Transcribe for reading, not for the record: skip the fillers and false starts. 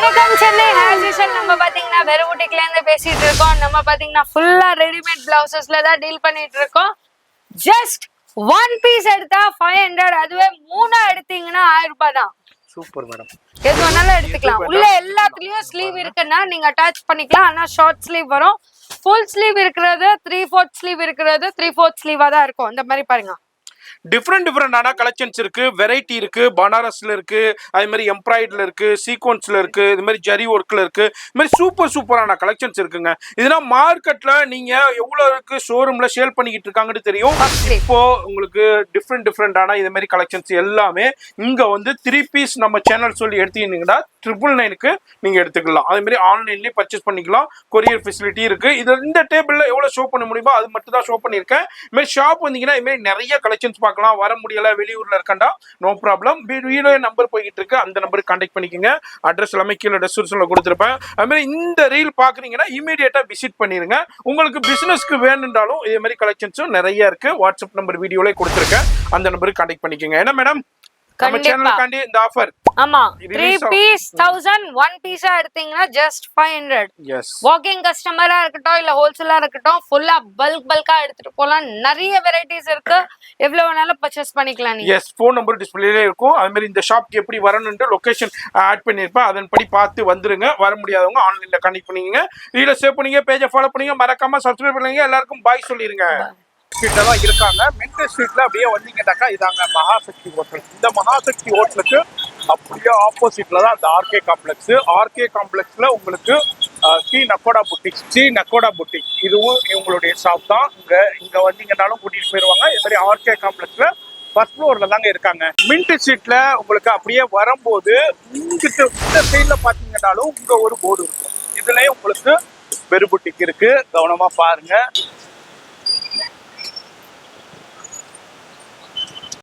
வணக்கம் Chennai. As usual நம்ம பாத்தீங்கன்னா வெறுவுட்டிக்ல இருந்து பேசிட்டு இருக்கோம். நம்ம பாத்தீங்கன்னா ஃபுல்லா ரெடிமேட் பிளவுசஸ்ல தான் டீல் பண்ணிட்டு இருக்கோம். ஜஸ்ட் ஒன் பீஸ் எடுத்தா 500, அதுவே மூணா எடுத்தீங்கன்னா 1000 ரூபாய் தான். Super madam. எது வேணாலும் எடுத்துக்கலாம். உள்ள எல்லாத்துலயும் ஸ்லீவ் இருக்குன்னா நீங்க அட்டாச் பண்ணிக்கலாம். ஆனா ஷார்ட் ஸ்லீவ் வரும். ஃபுல் ஸ்லீவ் இருக்கிறது 3/4 ஸ்லீவ் இருக்கிறது 3/4 ஸ்லீவா தான் இருக்கும். இந்த மாதிரி பாருங்க. டிஃப்ரெண்டான கலெக்ஷன்ஸ் இருக்கு, வெரைட்டி இருக்கு. பனாரஸ்ல இருக்கு, அதே மாதிரி எம்ப்ராய்டரில இருக்கு, சீக்வன்ஸ்ல இருக்கு, இது மாதிரி ஜரி ஒர்க்ல இருக்கு. இது மாதிரி சூப்பரான கலெக்ஷன்ஸ் இருக்குங்க. இதெல்லாம் மார்க்கெட்ல நீங்க எவ்வளவு இருக்கு ஷோரூம்ல சேல் பண்ணிக்கிட்டு இருக்காங்கன்னு தெரியும். இப்போ உங்களுக்கு டிஃப்ரெண்டான இது மாதிரி கலெக்ஷன்ஸ் எல்லாமே இங்க வந்து 3 பீஸ் நம்ம சேனல் சொல்லி எடுத்தீங்கன்னா 999க்கு நீங்க எடுத்துக்கலாம். அதே மாதிரி ஆன்லைன்லயே பர்ச்சேஸ் பண்ணிக்கலாம். கொரியர் ஃபெசிலிட்டி இருக்கு. இது இந்த டேபிள்ல எவ்வளவு ஷோ பண்ண முடியுமோ அது மட்டும் தான் ஷோ பண்ணிருக்கேன். இது மாதிரி ஷாப் வந்தீங்கன்னா இது மாதிரி நிறைய கலெக்ஷன்ஸ் பார்க்கலாம். வர முடியல, வெளியூர்ல இருக்கண்டா, நோ ப்ராப்ளம். வீடியோ நம்பர் போய்கிட்டு இருக்கு, அந்த நம்பருக்கு கான்டாக்ட் பண்ணிக்கோங்க. அட்ரஸ் எல்லாமே கீழே டிஸ்கிரிப்ஷன்ல கொடுத்துருப்பேன். அது மாதிரி இந்த ரீல் பாக்குறீங்கன்னா இமீடியட்டா விசிட் பண்ணிருங்க. உங்களுக்கு பிசினஸ்க்கு வேணும்னாலும் இதே மாதிரி கலெக்ஷன்ஸும் நிறைய இருக்கு. வாட்ஸ்அப் நம்பர் வீடியோல கொடுத்துருக்கேன், அந்த நம்பருக்கு கான்டாக்ட் பண்ணிக்கோங்க. என்ன மேடம், நம்ம சேனலுக்காண்டி இந்த ஆஃபர். ஆமா, 3 பீஸ் 1000, 1 பீஸா எடுத்தீங்கன்னா ஜஸ்ட் 500. எஸ், வாக்கிங் கஸ்டமரா இருக்கட்டும் இல்ல ஹோல்சேலா இருக்கட்டும், ஃபுல்லா பல்கா எடுத்துட்டு போலாம். நிறைய வெரைட்டிஸ் இருக்கு. எவ்வளவு வேணாலும் பர்ச்சேஸ் பண்ணிக்கலாம் நீங்க. எஸ், ஃபோன் நம்பர் டிஸ்பிளேல இருக்கும். அது மாதிரி இந்த ஷாப்க்கு எப்படி வரணும்னு லொகேஷன் ஆட் பண்ணிருப்பேன். அதன்படி பார்த்து வந்துருங்க. வர முடியாதவங்க ஆன்லைன்ல கனெக்ட் பண்ணிக்கங்க. ரீல சேவ் பண்ணீங்க, பேஜை ஃபாலோ பண்ணீங்க, மறக்காம சப்ஸ்கிரைப் பண்ணுங்க. எல்லாருக்கும் பாய் சொல்லிருங்க. தான் இருக்காங்க மின்ட் ஸ்ட்ரீட்ல. அப்படியே வந்தீங்கன்னாக்கா இதாங்க மகாசக்தி ஹோட்டல். இந்த மகாசக்தி ஹோட்டலுக்கு அப்படியே ஆப்போசிட்ல தான் அந்த ஆர்கே காம்ப்ளெக்ஸ். ஆர்கே காம்ப்ளெக்ஸ்ல உங்களுக்கு ஸ்ரீ நக்கோடா புட்டிக் இதுவும் இவங்களுடைய ஷாப் தான். இங்க வந்தீங்கன்னாலும் கூட்டிட்டு போயிருவாங்க. இது மாதிரி ஆர்கே காம்ப்ளெக்ஸ்ல ஃபர்ஸ்ட் ஃப்ளோர்ல தாங்க இருக்காங்க. மின்ட் ஸ்ட்ரீட்ல உங்களுக்கு அப்படியே வரும்போது இங்கிட்ட இந்த சைட்ல பாத்தீங்கன்னாலும் இங்க ஒரு போர்டு இருக்கும். இதுலயும் உங்களுக்கு வெறு புட்டிக் இருக்கு, கவனமா பாருங்க.